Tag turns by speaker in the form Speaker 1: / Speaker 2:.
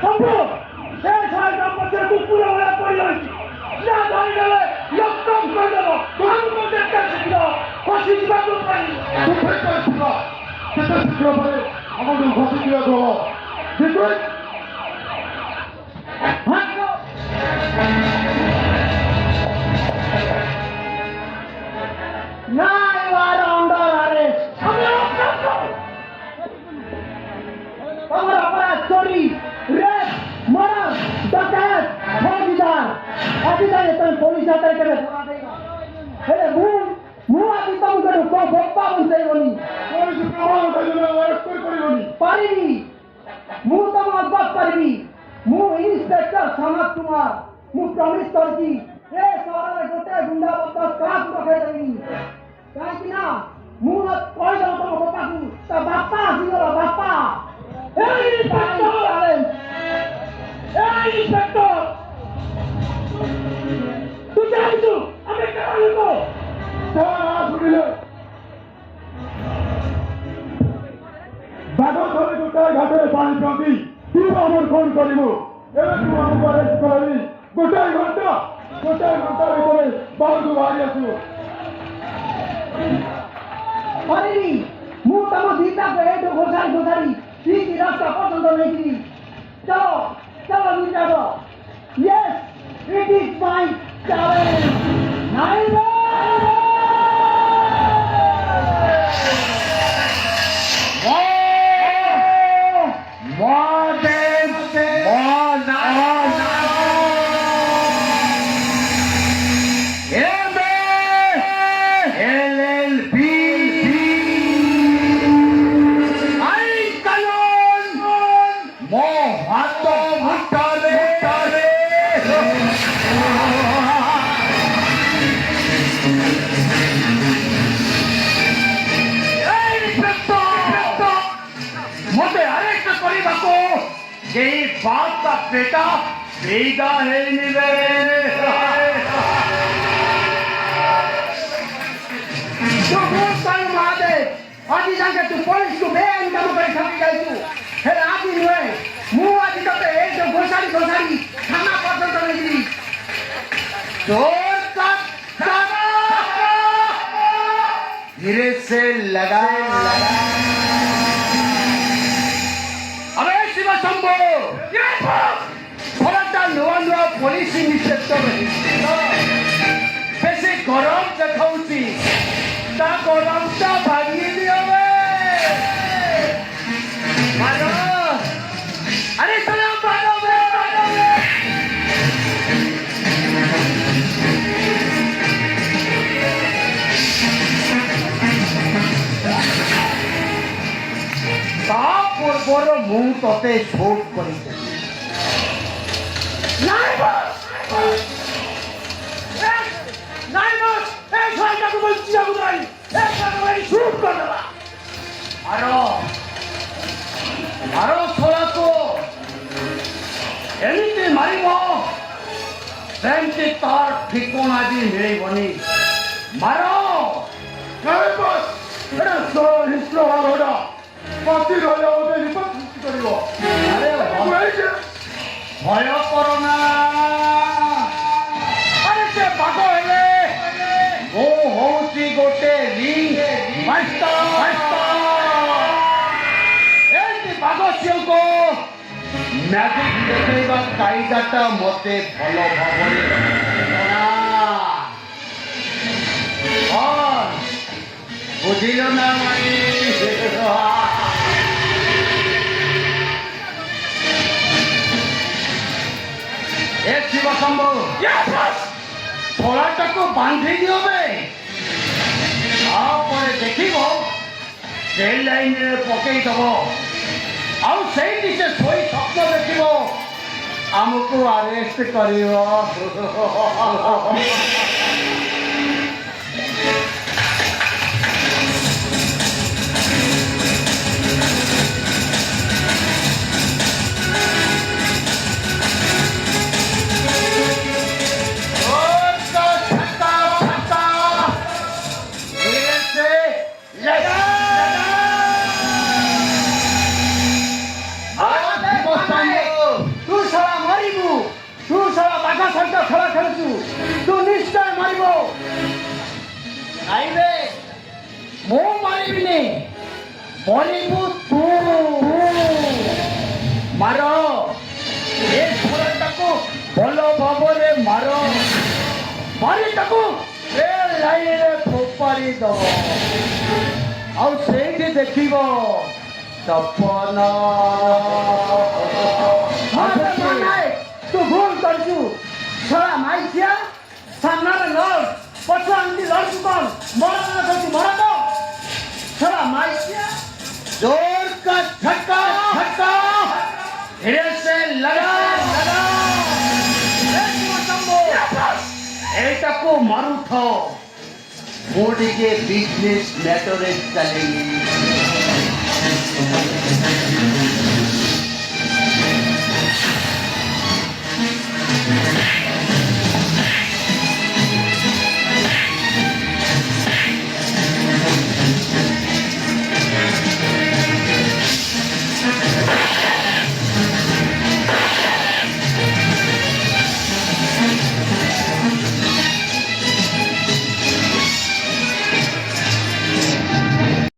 Speaker 1: শম্ভু এই ছয়টা বছর কুকুরে ওরা পড়ে রয়েছে না ধরে গেলে লক্ষম করে দেবো ধর্ম দেখতে শিখল ফাঁসি দিবাকে পারি
Speaker 2: সেটা শিখলে পরে আমাদের ফাঁসি দিয়ে দেবো দেখবেন
Speaker 1: Now you are under arrest. তোমার অপরাধ চুরি রেপ মর্ডার ডাকাত ফৌজদার অধিকারে তুমি পুলিশ হাতে করে ধরা দেই হেলে ମୁଁ ଆଜି ତମକୁ ଭୋପା ବଞ୍ଚେଇବନି ପାରିବି ମୁଁ ତମ ଅବଗତ କରିବି ମୁଁ ଇନ୍ସପେକ୍ଟର ସନତ କୁମାର ମୁଁ ପ୍ରମିଶ କରିଛି ଏ ସହରରେ ଗୋଟେ ଗୁଣ୍ଡାବଦ୍ଧ କାହାକୁ ରଖେଇଦେବିନି କାହିଁକି ନା ମୁଁ କହିଦେବ ତମ ବାପାକୁ ତା ବାପା ଆସିଗଲ ବାପା ଇନ୍ସପେକ୍ଟର ତୁ ଜାଣିଛୁ ଆମେ କେଉଁ ଲୋକ
Speaker 2: ବାଘ ଧରି ଗୋଟାଏ ଘାଟରେ ପାଣି ପିଅନ୍ତି ତୁ ଆମର କଣ କରିବୁ ଏବେ ତୁ ଆମକୁ ଆରେଷ୍ଟ କରିବି ଗୋଟାଏ ଘଣ୍ଟା ଭିତରେ ବାହାରକୁ ବାହାରି ଆସିବୁ
Speaker 1: କରିବି ମୁଁ ତମ ଦିଟାକୁ ଏଇଠୁ ଘୋଷାରି ଠିକ ରାସ୍ତା ପର୍ଯ୍ୟନ୍ତ ନେଇଯିବି ଚଲ ନିର୍ଯାଗ yes it is my challenge ନାଇଁ बाप का बेटा सीधा है महादेव आज जाके तू पुलिस को बेआईन काम कर छपी जाइछु फिर आज नुहे मु आज तते ए जो घोषारी थाना पर्यंत नहीं जोर का धीरे से लगा अबे शिव शंभो नूआ पुलिस इन्स्पेक्टर बेसी गरम देखाउछि ता गरमटा भांगी दियो मारो अरे चलो मारो ता पूर्वर मु तते शूट करि मारो छोरा को एमती मारिब सेमती तार ठिकाना भी मिलबनी मारो भय करना अरे से बाघ हेले वो होची गोटे रिंग मास्टर एमती बाघ सिंह को मैजिक देखा कायदाटा मते भल भाव बुझिल ना एक शिव शंभु छोड़ाटा को बांधी दियो देख जेल लाइन पकईदब से शोई स्वप्न देख आमको अरेस्ट कर ନିଶ୍ଚୟ ମାରିବ। ନାଇଁରେ ମୁଁ ମାରିବିନି, ମରିବୁ ତୁ। ମାର ଏ ଘୋଡ଼ାଟାକୁ ଭଲ ଭାବରେ ମାର, ମାରି ତାକୁ ଏ ଲାଇନରେ ଫୋପାଡ଼ି ଦବ। ଆଉ ସେଇଠି ଦେଖିବ ସପନ। ତୁ ଭୁଲ କରିଛୁ ଛଡ଼ା ମାଇଛିଆ। ସାମ୍ନାରେ ଲଡ଼, ପଛ ଆଣିଛି ଲଡ଼କୁ କଣ ମରଣ କରୁଛୁ? ମର ତ ଛଡ଼ା ମାଇଛିଆ। जोर का झटका झटका, धीरे से लगा लगा। ଏଇଟାକୁ ମାରୁଥାଅ, ମୁଁ ଟିକେ ବିଜନେସ୍ ମ୍ୟାଟରରେ ଚାଲିଲି।